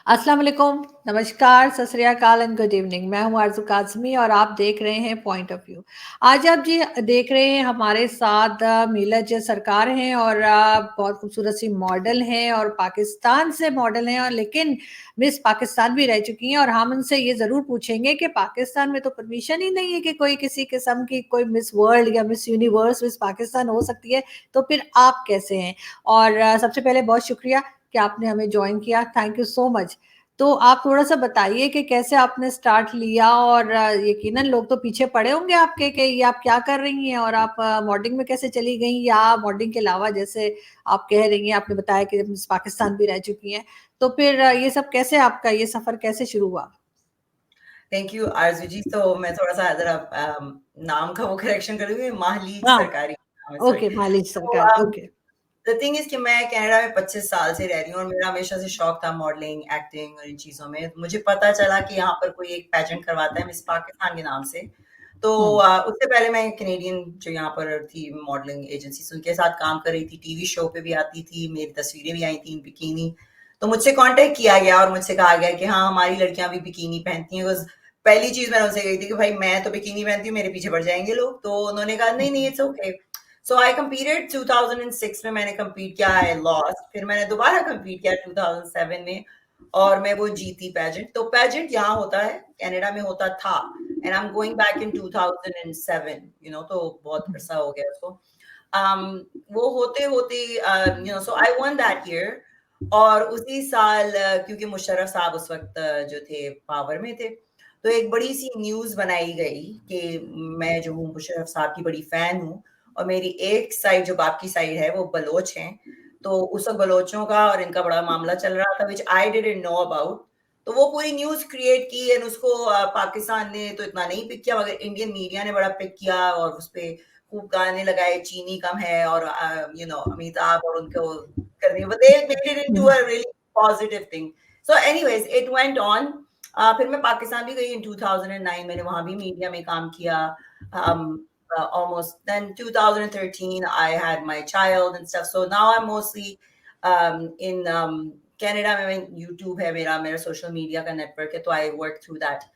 अस्सलाम वालेकुम, नमस्कार, सत श्री अकाल एंड गुड इवनिंग। मैं हूँ आरज़ू काज़मी और आप देख रहे हैं पॉइंट ऑफ व्यू। आज आप जी देख रहे हैं हमारे साथ मीलज सरकार हैं और बहुत खूबसूरत सी मॉडल हैं और पाकिस्तान से मॉडल हैं और लेकिन मिस पाकिस्तान भी रह चुकी हैं और हम उनसे ये ज़रूर पूछेंगे कि पाकिस्तान में तो परमिशन ही नहीं है कि कोई किसी किस्म की कोई मिस वर्ल्ड या मिस यूनिवर्स मिस पाकिस्तान हो सकती है, तो फिर आप कैसे हैं? और सबसे पहले बहुत शुक्रिया कि आपने हमें जॉइन किया, थैंक यू सो मच। तो आप थोड़ा-सा बताइए कि कैसे आपने स्टार्ट लिया और यकीनन लोग तो पीछे पड़े होंगे आपके कि ये आप क्या कर रही हैं और आप मॉडलिंग में कैसे चली गईं या मॉडलिंग के अलावा जैसे आप कह रही हैं, आपने बताया कि मिस पाकिस्तान भी रह चुकी हैं। तो फिर ये सब कैसे आपका ये सफ़र कैसे शुरू हुआ? थैंक यू आरज़ू जी। तो मैं थोड़ा-सा ज़रा नाम का वो करेक्शन कर दूँगी, माहलीज हाँ, सरकारी नाम है, सॉरी। ओके, मालिज तो सरकार, ओके। द थिंग इज़ कि मैं कनाडा में 25 साल से रह रही हूँ और मेरा हमेशा से शौक था मॉडलिंग, एक्टिंग और इन चीज़ों में। मुझे पता चला कि यहाँ पर कोई एक पेजेंट करवाता है मिस पाकिस्तान के नाम से। तो हुँ, उससे पहले मैं कैनेडियन जो यहाँ पर थी मॉडलिंग एजेंसीज़ उनके साथ काम कर रही थी, टीवी शो पे भी आती थी, मेरी तस्वीरें भी आई थी इन बिकिनी। तो मुझसे कॉन्टैक्ट किया गया और मुझसे कहा गया कि हाँ, हमारी लड़कियाँ भी बिकिनी पहनती हैं। बिकॉज़ पहली चीज़ मैंने उनसे कही थी कि भाई मैं तो बिकिनी पहनती हूँ, मेरे पीछे पड़ जाएँगे लोग। तो उन्होंने कहा नहीं, नहीं it's okay. So I competed 2006 में मैंने कम्पीट किया, आई लॉस्ट। फिर मैंने दोबारा कम्पीट किया 2007 में और मैं वो जीती पेजेंट। तो पेजेंट यहाँ होता है, कनाडा में होता था and I am going back in 2007 तो बहुत हुँ, अरसा हो गया उसको। um, वो होते-होते सो आई वन दैट ईयर और उसी साल क्योंकि मुशर्रफ साहब उस वक़्त जो थे पावर में थे, तो एक बड़ी-सी न्यूज़ बनाई गई कि मैं जो हूँ मुशर्रफ साहब की बड़ी फ़ैन हूँ और मेरी एक साइड जो बाप की साइड है वो बलोच हैं। तो उस वक़्त बलोचों का और इनका बड़ा मामला चल रहा था which I didn't know about. तो वो पूरी न्यूज़ क्रिएट की एंड उसको पाकिस्तान ने तो इतना नहीं पिक किया मगर इंडियन मीडिया ने बड़ा पिक किया और उसपे खूब गाने लगाए, चीनी कम है और अमिताभ और उनको कर रही है, but they made it into hmm, a really positive thing. So anyways, it went on. फिर मैं पाकिस्तान भी गई इन 2009 मैंने वहाँ भी मीडिया में काम किया. Um, almost then 2013 I had my child and stuff. So now I'm mostly in Canada में YouTube है मेरा सोशल मीडिया का नेटवर्क है तो I work through that.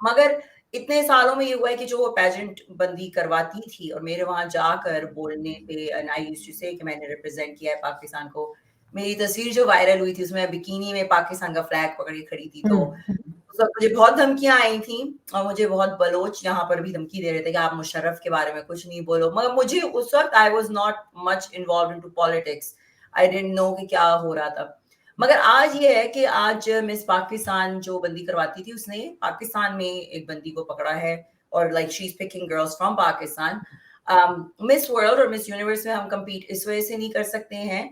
मगर इतने सालों में ये हुआ है कि जो वो पेजेंट बंदी करवाती थी और मेरे वहाँ जाकर बोलने पे एंड आई यूज्ड टू से कि मैंने रिप्रेजेंट किया है पाकिस्तान को। मेरी तस्वीर जो वायरल हुई थी उसमें बिकिनी में पाकिस्तान का फ्लैग पकड़ के खड़ी थी तो हुँ, उस वक़्त मुझे बहुत धमकियाँ आई थी और मुझे बहुत बलोच यहाँ पर भी धमकी दे रहे थे कि आप मुशर्रफ के बारे में कुछ नहीं बोलो। मगर मुझे उस वक़्त I was not much involved into politics. I didn't no कि क्या हो रहा था। मगर आज ये है कि आज मिस पाकिस्तान जो बंदी करवाती थी उसने पाकिस्तान में एक बंदी को पकड़ा है और like she is picking girls from Pakistan. Miss world और मिस यूनिवर्स में हम कम्पीट इस वजह से नहीं कर सकते हैं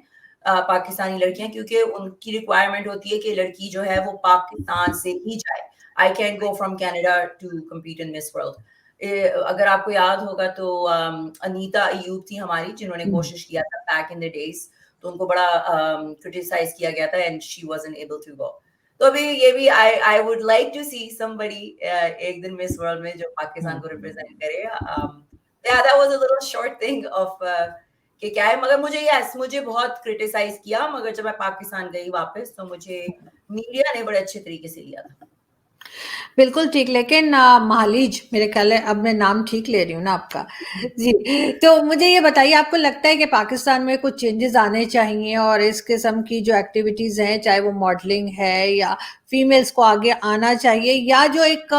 पाकिस्तानी लड़कियाँ क्योंकि उनकी रिक्वायरमेंट होती है कि लड़की जो है वो पाकिस्तान से ही जाए। I can go from Canada to compete in Miss World. अगर आपको याद होगा तो अनीता अय्यूब थी हमारी जिन्होंने हुँ। कोशिश किया था बैक इन द डेज़ तो उनको बड़ा क्रिटिसाइज़ किया गया था and she wasn't able to go. तो अभी ये भी I I would like to see somebody एक दिन मिस वर्ल्ड में जो पाकिस्तान को रिप्रेजेंट करे। या that was a little short thing of कि क्या है मगर मुझे यस मुझे बहुत क्रिटिसाइज़ किया मगर जब मैं पाकिस्तान गई वापस तो मुझे मीडिया ने बड़े अच्छे तरीके से लिया था। बिल्कुल ठीक, लेकिन महालीज मेरे ख़्याल है अब मैं नाम ठीक ले रही हूँ ना आपका। जी, तो मुझे ये बताइए आपको लगता है कि पाकिस्तान में कुछ चेंजेज़ आने चाहिए और इस किस्म की जो एक्टिविटीज़ हैं, चाहे वो मॉडलिंग है या फीमेल्स को आगे आना चाहिए या जो एक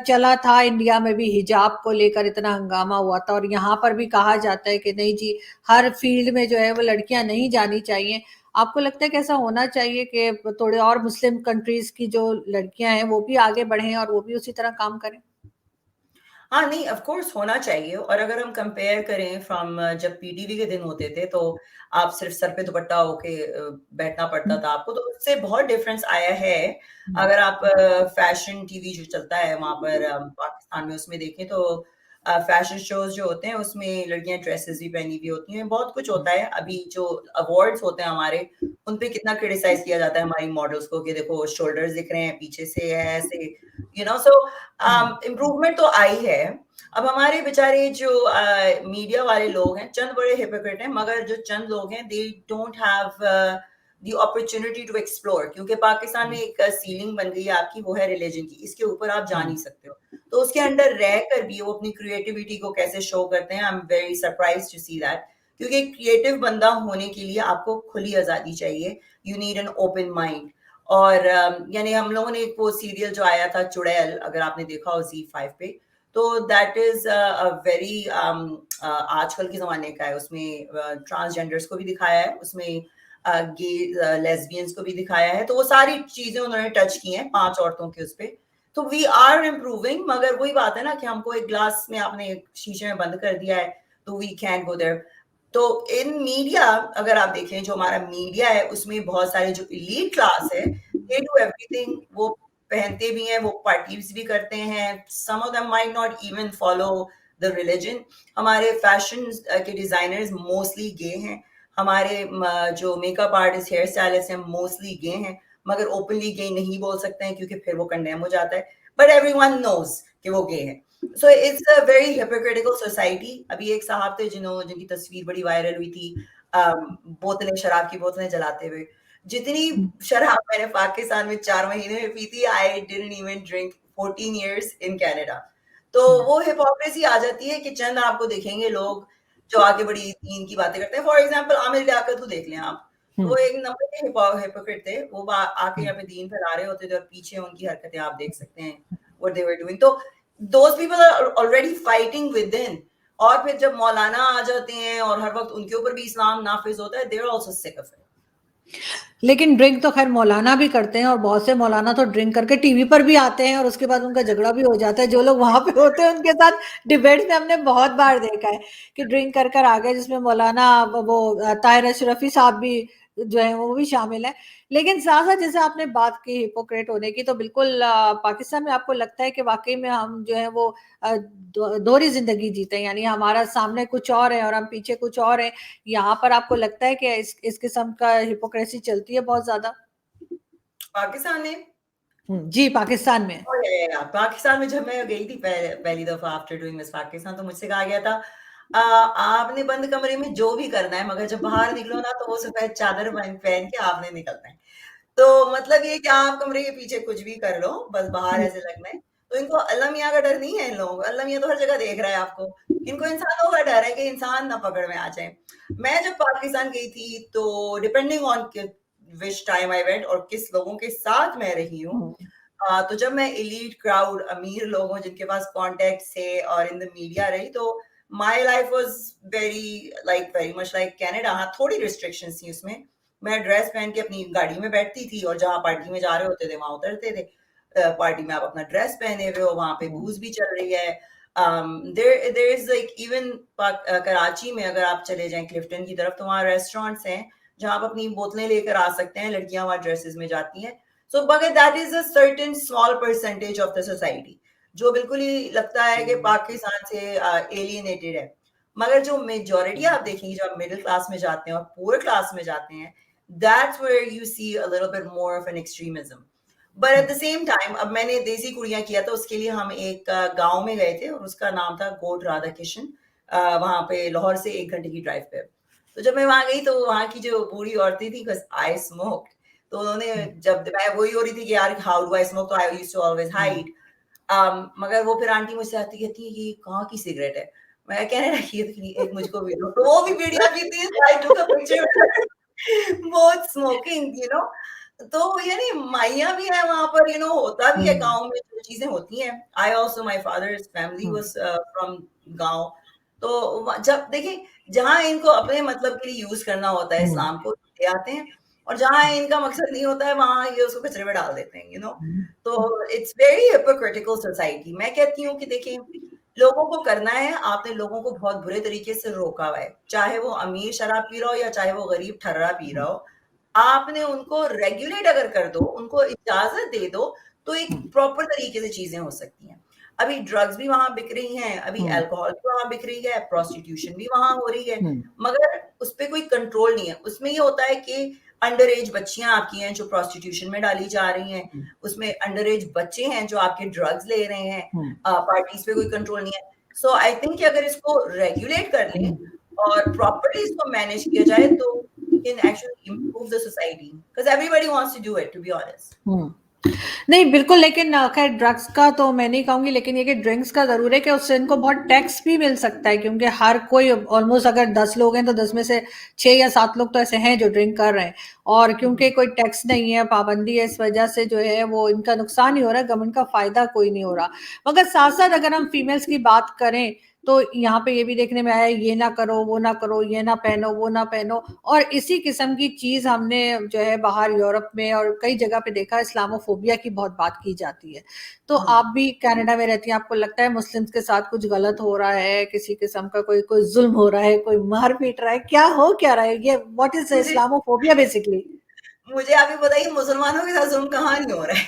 चला था इंडिया में भी हिजाब को लेकर इतना हंगामा हुआ था और यहाँ पर भी कहा जाता है कि नहीं जी, हर फील्ड में जो है वो लड़कियाँ नहीं जानी चाहिए। आपको लगता है कि ऐसा होना चाहिए कि थोड़े और मुस्लिम कंट्रीज़ की जो लड़कियाँ हैं, वो भी आगे बढ़ें और वो भी उसी तरह काम करें? हाँ, नहीं ऑफ़ कोर्स होना चाहिए और अगर हम कंपेयर करें फ्रॉम जब पीटीवी के दिन होते थे, तो आप सिर्फ़ सर पे दुपट्टा होके बैठना हुँ, पड़ता था आपको, तो उससे बहुत डिफ़रेंस आया है। हुँ, अगर आप फ़ैशन टीवी जो चलता है वहाँ पर पाकिस्तान में उसमें देखें तो फ़ैशन शोज़ जो होते हैं उसमें लड़कियाँ ड्रेसेस भी पहनी हुई होती हैं, बहुत कुछ हुँ, होता है। अभी जो अवार्ड्स होते हैं हमारे, उन पे कितना क्रिटिसाइज़ किया जाता है हमारी मॉडल्स को कि देखो शोल्डर्स दिख रहे हैं, पीछे से है ऐसे, सो हुँ, इम्प्रूवमेंट तो आई है। अब हमारे बेचारे जो मीडिया वाले लोग हैं, चंद बड़े हिपोक्रेट हैं, मगर जो चंद लोग हैं, they don't have the opportunity to explore, क्योंकि पाकिस्तान में एक सीलिंग बन गई है आपकी, वो है रिलीजन की, इसके ऊपर आप जा नहीं सकते हो। तो उसके अंडर रहकर भी वो अपनी क्रिएटिविटी को कैसे शो करते हैं, I am very surprise to see that, क्योंकि एक क्रिएटिव बंदा होने के लिए आपको खुली आजादी चाहिए, you need an open mind. और यानी हम लोगों ने एक वो सीरियल जो आया था चुड़ैल, अगर आपने देखा हो Z5 पे, तो दैट इज अ वेरी आजकल के जमाने का है। उसमें ट्रांसजेंडर्स को भी दिखाया है, उसमें गे लेस्बियंस को भी दिखाया है, तो वो सारी चीजें उन्होंने टच की हैं 5 औरतों के उस पे। तो वी आर इम्प्रूविंग, मगर वही बात है ना कि हमको एक ग्लास में आपने एक शीशे में बंद कर दिया है, तो वी कैन गो देयर। तो इन मीडिया अगर आप देखें, जो हमारा मीडिया है उसमें बहुत सारे जो एलीट क्लास है, दे डू एवरीथिंग, वो पहनते भी हैं, वो पार्टीज भी करते हैं, some of them might not even follow the religion. हमारे फैशन के डिजाइनर्स मोस्टली गे हैं, हमारे जो मेकअप आर्टिस्ट, हेयर स्टाइलिस्ट हैं, मोस्टली गे हैं, मगर ओपनली गे नहीं बोल सकते हैं क्योंकि फिर वो कंडेम हो जाता है, बट एवरीवन नोज कि वो गे हैं। So it's a very hypocritical society. अभी एक साहब थे जिनकी तस्वीर बड़ी वायरल हुई थी, बोतलें, शराब की बोतलें जलाते हुए। जितनी शराब मैंने पाकिस्तान में 4 महीने में पी थी, I didn't even drink 14 years in Canada. तो वो हिपोक्रेसी आ जाती है कि चंद आपको देखेंगे लोग जो आके बड़ी दीन की बातें करते हैं। फॉर एग्जाम्पल आमिर लियाकत को देख लें आप, तो वो एक नंबर के हिपोक्रेट थे, वो आके यहाँ पे दीन फैला रहे होते थे और पीछे उनकी हरकतें आप देख सकते हैं, व्हाट दे वर डूइंग। तो those people are already fighting within, और फिर जब मौलाना आ जाते हैं और हर वक्त उनके ऊपर भी इस्लाम नाफिज होता है, they are also sick of it. लेकिन ड्रिंक तो खैर मौलाना भी करते हैं, और बहुत से मौलाना तो ड्रिंक करके टीवी पर भी आते हैं और उसके बाद उनका झगड़ा भी हो जाता है। जो लोग वहां पे होते हैं उनके साथ डिबेट्स में हमने बहुत बार देखा है कि ड्रिंक कर कर आ गए, जिसमें मौलाना वो ताहिर अशरफी साहब भी जो है वो भी शामिल है। लेकिन साथ साथ जैसे आपने बात की हिपोक्रेट होने की, तो बिल्कुल पाकिस्तान में आपको लगता है कि वाकई में हम जो है वो दोहरी जिंदगी जीते हैं, यानी हमारा सामने कुछ और है और हम पीछे कुछ और है। यहाँ पर आपको लगता है कि इस किस्म का हिपोक्रेसी चलती है बहुत ज्यादा? पाकिस्तान में जी, पाकिस्तान में। पाकिस्तान में जब मैं गई थी पहली दफा आफ्टर डूइंग मिस पाकिस्तान, तो मुझसे कहा गया था आपने बंद कमरे में जो भी करना है, मगर जब बाहर निकलो ना तो वो सफेद चादर पहन के आपने निकलना है। तो मतलब ये कि आप कमरे के पीछे कुछ भी कर लो, बस बाहर ऐसे लगना है। तो इनको अल्लाह मियाँ का डर नहीं है इन लोगों को, अल्लाह मियाँ तो हर जगह देख रहा है आपको। इनको इंसानों का डर है कि इंसान ना पकड़ में आ जाए। मैं जब पाकिस्तान गई थी, तो depending on which time I went और किस लोगों के साथ मैं रही हूँ, तो जब मैं एलीट क्राउड, अमीर लोगों जिनके पास कॉन्टेक्ट थे और इन द मीडिया रही, तो my life was very much like Canada. हाँ, थोड़ी रिस्ट्रिक्शंस थी उसमें। मैं ड्रेस पहन के अपनी गाड़ी में बैठती थी और जहाँ पार्टी में जा रहे होते थे वहां उतरते थे। पार्टी में आप अपना ड्रेस पहने हुए हो, वहां पे बूज भी चल रही है। There is like even Karachi में अगर आप चले जाएं क्लिफ्टन की तरफ, तो वहाँ रेस्टोरेंट्स हैं जहाँ आप अपनी बोतलें लेकर आ सकते हैं, लड़कियां वहां ड्रेसेस में जाती हैं। So but that is a certain small percentage of the society, जो बिल्कुल ही लगता है कि पाकिस्तान से एलियनेटेड है। मगर जो मेजोरिटी आप देखेंगे, जो आप मिडिल क्लास में जाते हैं और पुअर क्लास में जाते हैं, that's where you see a little bit more of an extremism. But at the same time, अब मैंने देसी कुड़ियां किया था, उसके लिए हम एक गांव में गए थे और उसका नाम था गोट राधा किशन, वहां पे लाहौर से 1 घंटे की ड्राइव पे। तो जब मैं वहां गई, तो वहां की जो बूढ़ी औरतें थी, बिकॉज आई स्मोक, तो उन्होंने, जब मैं वही हो रही थी कि यार हाउ डू आई स्मोक, तो I used to always hide. मगर वो फिर आंटी मुझसे आती कहती है कि कहाँ की सिगरेट है, मैं कहने लगी थी एक मुझको भी दो, तो वो भी बीड़िया पीती है, आई टुक अ पिक्चर बोथ स्मोकिंग, तो यानी माइया भी है वहां पर, होता भी है गांव में जो चीजें होती हैं। I also, my father's family was from गांव। तो जब देखिए, जहां इनको अपने मतलब के लिए यूज करना होता है इस्लाम को, ले आते हैं, और जहां इनका मकसद नहीं होता है वहां ये उसको कचरे में डाल देते हैं। तो इट्स वेरी हिपोक्रिटिकल सोसाइटी। मैं कहती हूँ कि देखिए, लोगों को करना है, आपने लोगों को बहुत बुरे तरीके से रोका हुआ है, चाहे वो अमीर शराब पी रहा हो या चाहे वो गरीब ठर्रा पी रहा हो। आपने उनको रेगुलेट अगर कर दो, उनको इजाजत दे दो, तो एक प्रॉपर तरीके से चीजें हो सकती हैं। अभी ड्रग्स भी वहां बिक रही हैं, अभी अल्कोहल भी वहां बिक रही है, प्रोस्टिट्यूशन भी वहां हो रही है, मगर उस पर कोई कंट्रोल नहीं है। उसमें ये होता है कि अंडर एज बच्चियां आपकी हैं जो प्रोस्टिट्यूशन में डाली जा रही हैं, उसमें अंडर एज बच्चे हैं जो आपके ड्रग्स ले रहे हैं, पार्टीज पे कोई कंट्रोल नहीं है। सो आई थिंक कि अगर इसको रेगुलेट कर लें और प्रॉपरली इसको मैनेज किया जाए, तो can actually improve the society, because everybody wants to do it, to be honest. नहीं बिल्कुल, लेकिन खैर ड्रग्स का तो मैं नहीं कहूंगी, लेकिन ये कि ड्रिंक्स का जरूर है कि उससे इनको बहुत टैक्स भी मिल सकता है, क्योंकि हर कोई ऑलमोस्ट अगर 10 लोग हैं तो 10 में से 6 या 7 लोग तो ऐसे हैं जो ड्रिंक कर रहे हैं, और क्योंकि कोई टैक्स नहीं है, पाबंदी है, इस वजह से जो है वो इनका नुकसान ही हो रहा है, गवर्नमेंट का फायदा कोई नहीं हो रहा। मगर साथ साथ अगर हम फीमेल्स की बात करें तो यहाँ पे ये भी देखने में आया, ये ना करो, वो ना करो, ये ना पहनो, वो ना पहनो, और इसी किस्म की चीज हमने जो है बाहर यूरोप में और कई जगह पे देखा, इस्लामोफोबिया की बहुत बात की जाती है। तो आप भी कनाडा में रहती हैं, आपको लगता है मुस्लिम्स के साथ कुछ गलत हो रहा है, किसी किस्म का कोई जुल्म हो रहा है, कोई मार पीट रहा है, क्या रहा है ये, व्हाट इज इस्लामोफोबिया बेसिकली? मुझे आप ही बताइए, मुसलमानों के साथ जुल्म कहाँ नहीं हो रहा है?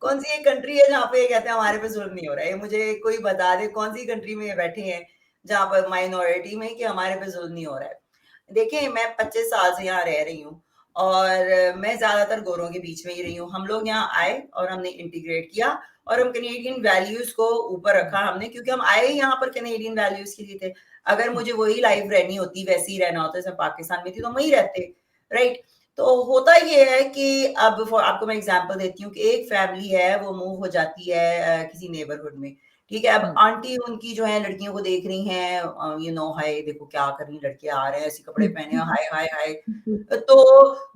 कौन सी एक कंट्री है जहाँ पे ये कहते हैं हमारे पे जुल्म नहीं हो रहा है? मुझे कोई बता दे कौन सी कंट्री में ये बैठे हैं जहाँ पर माइनॉरिटी में कि हमारे पे जुल्म नहीं हो रहा है। देखिए, मैं 25 साल से यहाँ रह रही हूँ और मैं ज्यादातर गोरों के बीच में ही रही हूँ। हम लोग यहाँ आए और हमने इंटीग्रेट किया और हम कनेडियन वैल्यूज को ऊपर रखा हमने, क्योंकि हम आए यहाँ पर कनेडियन वैल्यूज के लिए थे। अगर मुझे वही लाइफ रहनी होती, वैसे ही रहना होता जैसे पाकिस्तान में थी, तो वही रहते, राइट। तो होता ये है कि अब आपको मैं एग्जांपल देती हूँ कि एक फैमिली है, वो मूव हो जाती है किसी नेबरहुड में, ठीक है। अब आंटी उनकी जो है लड़कियों को देख रही हैं, हाय देखो क्या कर रही लड़के आ रहे हैं, ऐसे कपड़े पहने, हाय हाय हाय। तो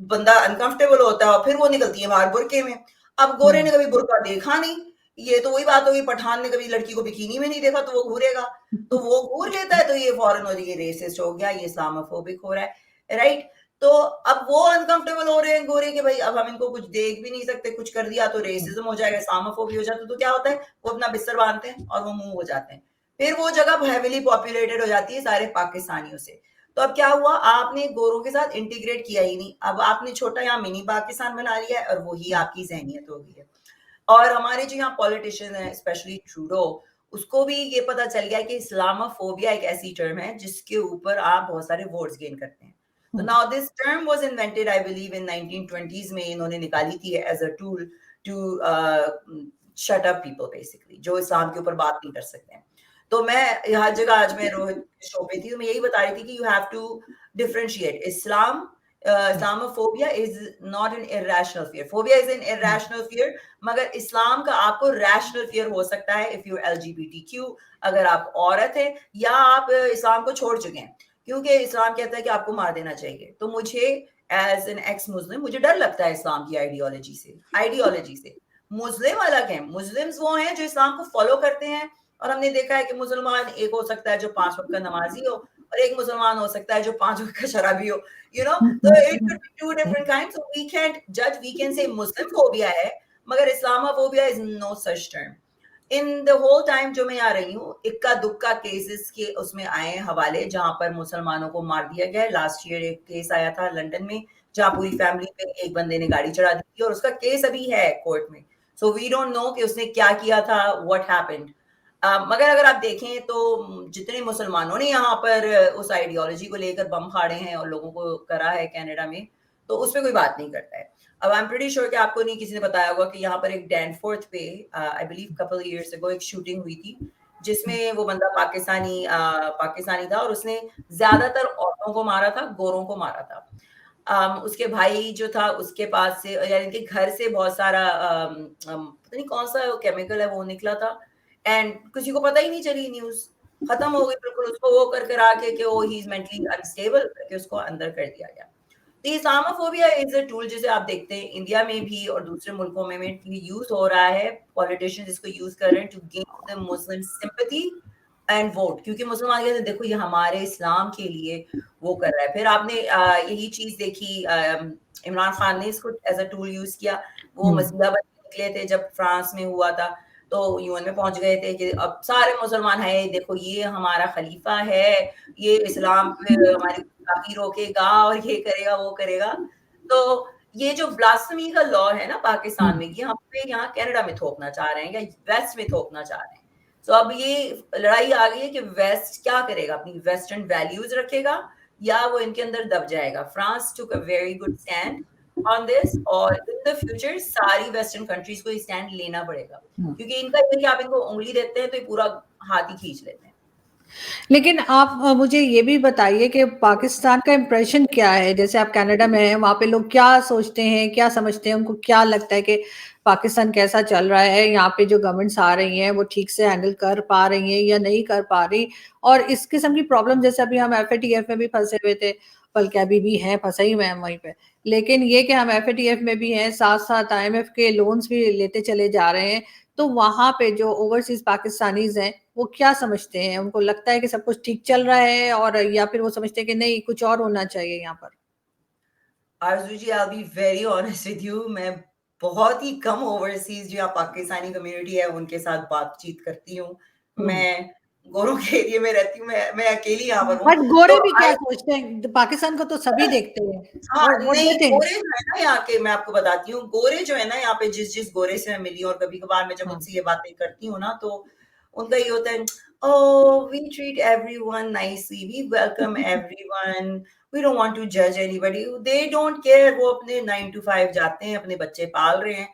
बंदा अनकंफर्टेबल होता है और फिर वो निकलती है बाहर बुरके में। अब गोरे ने कभी बुरका देखा नहीं, ये तो वही बात होगी, पठान ने कभी लड़की को बिकिनी में नहीं देखा तो वो घूरेगा, तो वो घूर लेता है, तो ये फौरन हो जाएगी रेसिस्ट हो गया, ये इस्लामोफोबिक हो रहा है, राइट। तो अब वो अनकंफर्टेबल हो रहे हैं गोरे के, भाई अब हम इनको कुछ देख भी नहीं सकते, कुछ कर दिया तो रेसिज्म हो जाएगा, इस्लामोफोबिया हो जाता है। तो क्या होता है, वो अपना बिस्तर बांधते हैं और वो मूव हो जाते हैं। फिर वो जगह हेविली पॉपुलेटेड हो जाती है सारे पाकिस्तानियों से। तो अब क्या हुआ, आपने गोरों के साथ इंटीग्रेट किया ही नहीं, अब आपने छोटा यहाँ मिनी पाकिस्तान बना लिया है और वही आपकी जहनियत हो गई है। और हमारे जो यहाँ पॉलिटिशियन है, स्पेशली ट्रूडो, उसको भी ये पता चल गया कि इस्लामोफोबिया एक ऐसी टर्म है जिसके ऊपर आप बहुत सारे वोट्स गेन करते हैं। तो now this term was invented I believe in 1920s में, इन्होंने निकाली थी as a tool to shut up people basically, जो इस्लाम के ऊपर बात नहीं कर सकते हैं। तो मैं हर जगह, आज मैं रोहित शो पे थी तो मैं यही बता रही थी कि you have to differentiate Islam. Islamophobia is not an irrational fear. Phobia is an irrational fear. मगर इस्लाम का आपको रैशनल फियर हो सकता है इफ यू LGBTQ, अगर आप औरत है या आप इस्लाम को छोड़ चुके हैं, क्योंकि इस्लाम कहता है कि आपको मार देना चाहिए। तो मुझे एज एन एक्स मुस्लिम मुझे डर लगता है इस्लाम की आइडियोलॉजी से। मुस्लिम अलग है, मुस्लिम्स वो हैं जो इस्लाम को फॉलो करते हैं, और हमने देखा है कि मुसलमान एक हो सकता है जो 5 वक्त का नमाजी हो, और एक मुसलमान हो सकता है जो 5 वक्त का शराबी हो, so it could be two different kinds, so we can't judge. We can say Muslim phobia है, मगर Islamophobia is no such term. In the whole time जो मैं आ रही हूँ, इक्का दुक्का केसेस के उसमें आए हवाले जहां पर मुसलमानों को मार दिया गया। लास्ट ईयर एक केस आया था लंदन में, जहां पूरी फैमिली पे एक बंदे ने गाड़ी चढ़ा दी थी, और उसका केस अभी है कोर्ट में। So we don't know कि उसने क्या किया था, what happened. मगर अगर आप देखें तो जितने मुसलमानों ने यहाँ पर उस आइडियोलॉजी को लेकर बम फाड़े हैं और लोगों को करा है कनाडा में, तो उस पर कोई बात नहीं करता है। अब आई एम प्रीटी श्योर कि आपको नहीं किसी ने बताया होगा कि यहाँ पर एक डैनफोर्थ पे I believe couple years ago एक शूटिंग हुई थी, जिसमें वो बंदा पाकिस्तानी था, और उसने ज्यादातर औरतों को मारा था, गोरों को मारा था। उसके भाई जो था उसके पास से, यानी इनके घर से बहुत सारा पता नहीं कौन सा केमिकल है वो निकला था, एंड किसी को पता ही नहीं चली, न्यूज खत्म हो गई बिल्कुल। उसको वो कर कर आके कि वो ही इज मेंटली अनस्टेबल करके उसको अंदर कर दिया गया। तो इस्लामोफोबिया इज अ टूल जिसे आप देखते हैं इंडिया में भी और दूसरे मुल्कों में यूज हो रहा है। पॉलिटिशियंस इसको यूज कर रहे हैं to gain the Muslim sympathy and vote, क्योंकि मुसलमान कहते हैं देखो ये हमारे इस्लाम के लिए वो कर रहा है। फिर आपने यही चीज देखी, इमरान खान ने इसको एज अ टूल यूज किया। वो मसीहा बन निकले थे जब फ्रांस में हुआ था, तो यूएन में पहुंच गए थे कि अब सारे मुसलमान है, देखो ये हमारा खलीफा है, ये इस्लाम पे हमारी गुस्ताखी रोकेगा और ये करेगा वो करेगा। तो ये जो ब्लास्फेमी का लॉ है ना पाकिस्तान में, ये हम पे यहाँ कनाडा में थोपना चाह रहे हैं या वेस्ट में थोपना चाह रहे हैं। तो अब ये लड़ाई आ गई है कि वेस्ट क्या करेगा, अपनी वेस्टर्न वैल्यूज रखेगा या वो इनके अंदर दब जाएगा। France took a very good stand on this, और इन द फ्यूचर सारी वेस्टर्न कंट्रीज को स्टैंड लेना पड़ेगा, क्योंकि इनका ये कि आप इनको उंगली देते हैं तो ये पूरा हाथ ही खींच लेते हैं। लेकिन आप मुझे ये भी बताइए कि पाकिस्तान का इम्प्रेशन क्या है? जैसे आप कनाडा में हैं, वहाँ पे लोग क्या सोचते हैं, क्या समझते हैं, उनको क्या लगता है कि पाकिस्तान कैसा चल रहा है? यहाँ पे जो गवर्नमेंट्स आ रही हैं, वो ठीक से हैंडल कर पा रही हैं या नहीं कर पा रही? और इस किस्म की प्रॉब्लम जैसे अभी हम एफएटीएफ में भी फँसे हुए थे, बल्कि अभी भी हैं, फँसे ही हुए हैं वहीं पे। लेकिन ये कि हम एफएटीएफ में भी हैं, साथ-साथ आईएमएफ के लोन्स भी लेते चले जा रहे हैं, तो वहाँ पे जो ओवरसीज़ पाकिस्तानीज़ हैं, वो क्या समझते हैं? उनको लगता है कि सब कुछ ठीक चल रहा है और या फिर वो समझते हैं कि नहीं कुछ और होना चाहिए यहाँ पर? Arzoo ji, I will be very honest with you, मैं बहुत ही कम ओवरसीज़ जो यहाँ पाकिस्तानी कम्युनिटी है, उनके साथ बातचीत करती हूँ। हुँ। मैं गोरों के एरिया में रहती हूँ, मैं अकेली यहाँ पर हूँ, बट गोरे तो भी क्या आई सोचते हैं? पाकिस्तान को तो सभी देखते हैं। हाँ, व्हाट नहीं, दे थिंक? गोरे जो है ना यहाँ के, मैं आपको बताती हूँ, गोरे जो है ना यहाँ पे, जिस गोरे से मैं मिली और कभी-कभार मैं जब हाँ। उनसे ये बातें करती हूँ ना, तो उनका ये होता है, "oh, we treat everyone nicely, we welcome everyone, we don't want to जज एनीबॉडी।" दे डोंट केयर, वो अपने 9 टू 5 जाते हैं, अपने बच्चे पाल रहे हैं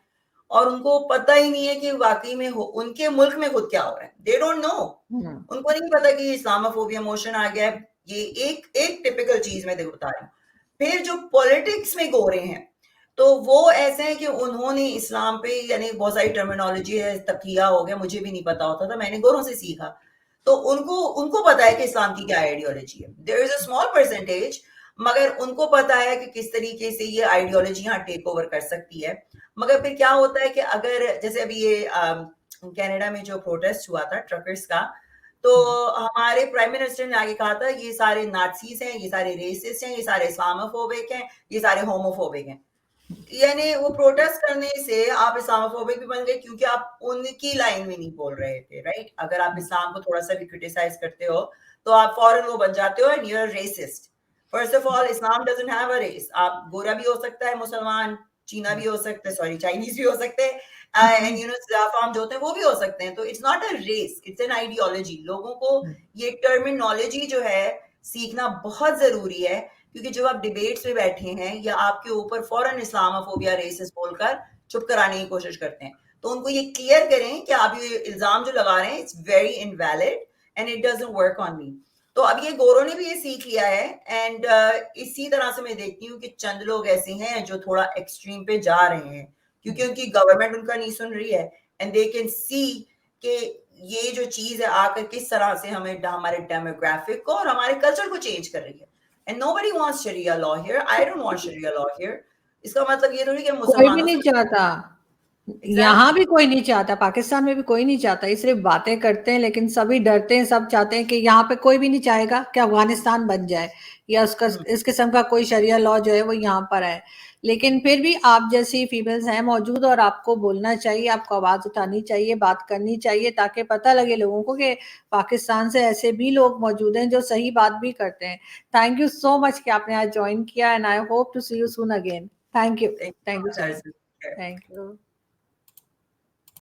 और उनको पता ही नहीं है कि वाक़ई में उनके मुल्क में खुद क्या हो रहा है। They don't know. हुँ। उनको नहीं पता कि इस्लामोफोबिया मोशन आ गया है। ये एक एक टिपिकल चीज़ मैं देखो बता रही हूँ। फिर जो पॉलिटिक्स में गोरे हैं, तो वो ऐसे हैं कि उन्होंने इस्लाम पे, यानी बहुत सारी टर्मिनोलॉजी है, तकिया हो गया, मुझे भी नहीं पता होता था, मैंने गोरों से सीखा। तो उनको उनको पता है कि इस्लाम की क्या आइडियोलॉजी है। There is a small percentage, मगर उनको पता है कि किस तरीके से ये आइडियोलॉजी यहाँ टेक ओवर कर सकती है। मगर फिर क्या होता है कि अगर जैसे अभी ये कनाडा में जो प्रोटेस्ट हुआ था ट्रकर्स का, तो हुँ। हमारे प्राइम मिनिस्टर ने आगे कहा था, ये सारे नाज़ीज़ हैं, ये सारे रेसिस्ट हैं, ये सारे इस्लामोफोबिक हैं, ये सारे होमोफोबिक हैं। यानी वो प्रोटेस्ट करने से आप इस्लामोफोबिक भी बन गए, क्योंकि आप उनकी लाइन में नहीं बोल रहे थे, राइट? अगर आप इस्लाम को थोड़ा-सा भी क्रिटिसाइज़ करते हो, तो आप फौरन वो बन जाते हो and you are racist. First of all, Islam doesn't have a race. आप गोरा भी हो सकता है, मुसलमान, चीना भी हो सकता है, सॉरी चाइनीज़ भी हो सकते हैं, एंड यू नो ज़ाफ़ाम जो होते हैं वो भी हो सकते हैं। तो it's not a race, it's an ideology. लोगों को ये टर्मिनोलॉजी जो है सीखना बहुत ज़रूरी है, क्योंकि जब आप डिबेट्स में बैठे हैं या आपके ऊपर फौरन इस्लामोफोबिया रेसिस्ट बोलकर चुप कराने की कोशिश करते हैं, तो उनको ये क्लियर करें कि आप ये इल्जाम जो लगा रहे हैं, it's very invalid and it doesn't work on me. तो अब ये गोरों ने भी ये सीख लिया है एंड इसी तरह से मैं देखती हूँ कि चंद लोग ऐसे हैं जो थोड़ा एक्सट्रीम पे जा रहे हैं, क्योंकि उनकी गवर्नमेंट उनका नहीं सुन रही है एंड दे कैन सी कि ये जो चीज है आकर किस तरह से हमारे डेमोग्राफिक को और हमारे कल्चर को चेंज कर रही है। And nobody wants sharia law here, I don't want sharia law here. इसका मतलब ये थोड़ी कि कोई भी मुसलमानों नहीं से चाहता। यहाँ एग्जैक्टली। भी कोई नहीं चाहता, पाकिस्तान में भी कोई नहीं चाहता, ये सिर्फ बातें करते हैं, लेकिन सभी डरते हैं, सब चाहते हैं कि यहाँ पे कोई भी नहीं चाहेगा कि अफगानिस्तान बन जाए या उसका इस किस्म का कोई शरिया लॉ जो है वो यहाँ पर आए। लेकिन फिर भी आप जैसी फीमेल्स हैं मौजूद और आपको बोलना चाहिए, आपको आवाज उठानी चाहिए, बात करनी चाहिए, ताकि पता लगे लोगों को कि पाकिस्तान से ऐसे भी लोग मौजूद हैं जो सही बात भी करते हैं। थैंक यू सो मच कि आपने आज ज्वाइन किया and I hope to see you soon again. Thank you. Thank thank you you so much. So much. Thank you.